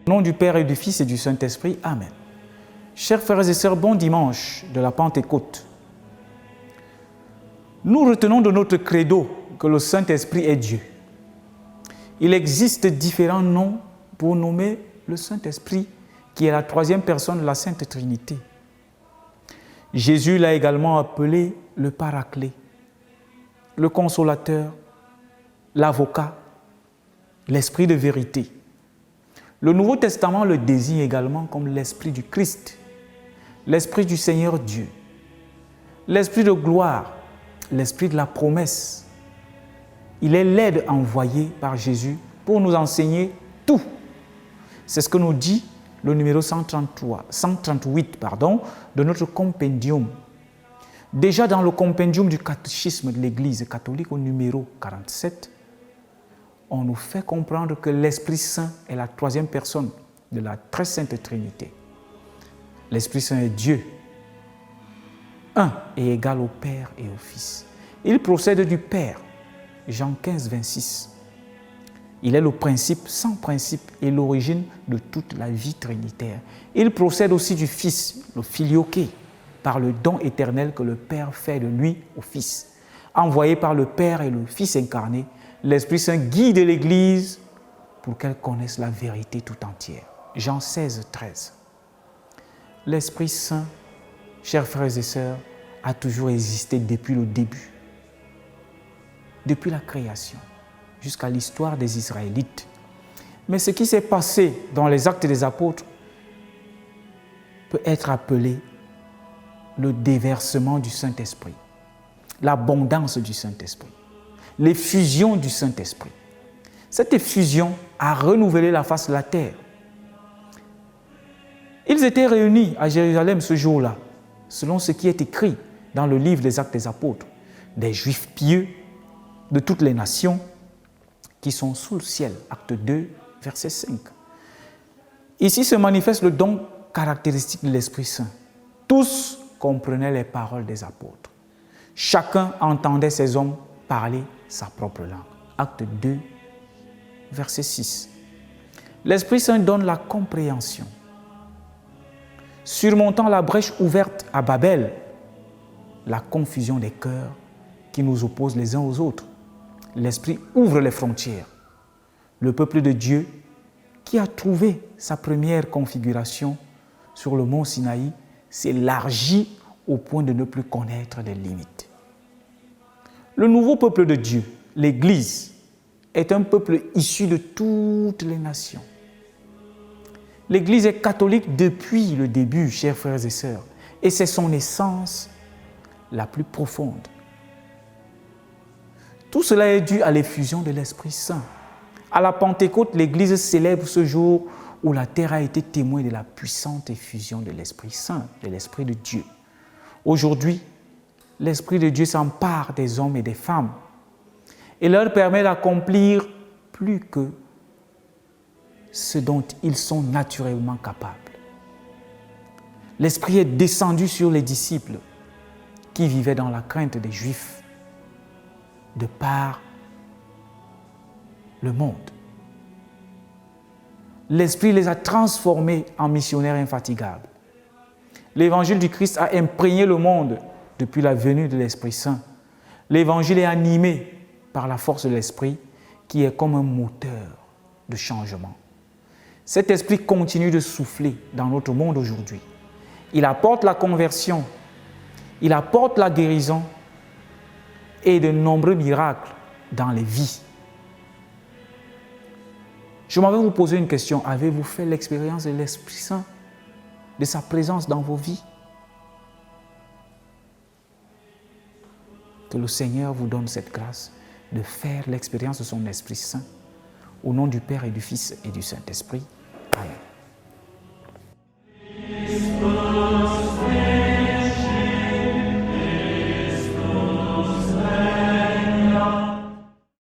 Au nom du Père et du Fils et du Saint-Esprit, Amen. Chers frères et sœurs, bon dimanche de la Pentecôte. Nous retenons de notre credo que le Saint-Esprit est Dieu. Il existe différents noms pour nommer le Saint-Esprit, qui est la troisième personne de la Sainte Trinité. Jésus l'a également appelé le Paraclet, le Consolateur, l'Avocat, l'Esprit de vérité. Le Nouveau Testament le désigne également comme l'Esprit du Christ, l'Esprit du Seigneur Dieu, l'Esprit de gloire, l'Esprit de la promesse. Il est l'aide envoyée par Jésus pour nous enseigner tout. C'est ce que nous dit le numéro 138 de notre compendium. Déjà dans le compendium du catéchisme de l'Église catholique au numéro 47, on nous fait comprendre que l'Esprit Saint est la troisième personne de la très sainte Trinité. L'Esprit Saint est Dieu, un et égal au Père et au Fils. Il procède du Père, Jean 15, 26. Il est le principe sans principe et l'origine de toute la vie trinitaire. Il procède aussi du Fils, le filioqué, par le don éternel que le Père fait de lui au Fils. Envoyé par le Père et le Fils incarné, l'Esprit Saint guide l'Église pour qu'elle connaisse la vérité tout entière. Jean 16, 13. L'Esprit Saint, chers frères et sœurs, a toujours existé depuis le début, depuis la création, jusqu'à l'histoire des Israélites. Mais ce qui s'est passé dans les Actes des Apôtres peut être appelé le déversement du Saint-Esprit, l'abondance du Saint-Esprit, l'effusion du Saint-Esprit. Cette effusion a renouvelé la face de la terre. Ils étaient réunis à Jérusalem ce jour-là, selon ce qui est écrit dans le livre des Actes des Apôtres, des Juifs pieux de toutes les nations qui sont sous le ciel. Acte 2, verset 5. Ici se manifeste le don caractéristique de l'Esprit Saint. Tous comprenaient les paroles des apôtres. Chacun entendait ces hommes parler sa propre langue. Acte 2, verset 6. L'Esprit Saint donne la compréhension. Surmontant la brèche ouverte à Babel, la confusion des cœurs qui nous opposent les uns aux autres, l'Esprit ouvre les frontières. Le peuple de Dieu, qui a trouvé sa première configuration sur le mont Sinaï, s'élargit au point de ne plus connaître les limites. Le nouveau peuple de Dieu, l'Église, est un peuple issu de toutes les nations. L'Église est catholique depuis le début, chers frères et sœurs, et c'est son essence la plus profonde. Tout cela est dû à l'effusion de l'Esprit Saint. À la Pentecôte, l'Église célèbre ce jour où la terre a été témoin de la puissante effusion de l'Esprit Saint, de l'Esprit de Dieu. Aujourd'hui, l'Esprit de Dieu s'empare des hommes et des femmes et leur permet d'accomplir plus que ce dont ils sont naturellement capables. L'Esprit est descendu sur les disciples qui vivaient dans la crainte des Juifs de par le monde. L'Esprit les a transformés en missionnaires infatigables. L'évangile du Christ a imprégné le monde depuis la venue de l'Esprit Saint. L'évangile est animé par la force de l'Esprit qui est comme un moteur de changement. Cet Esprit continue de souffler dans notre monde aujourd'hui. Il apporte la conversion, il apporte la guérison et de nombreux miracles dans les vies. Je m'en vais vous poser une question. Avez-vous fait l'expérience de l'Esprit Saint, de sa présence dans vos vies? Que le Seigneur vous donne cette grâce de faire l'expérience de son Esprit Saint. Au nom du Père et du Fils et du Saint-Esprit.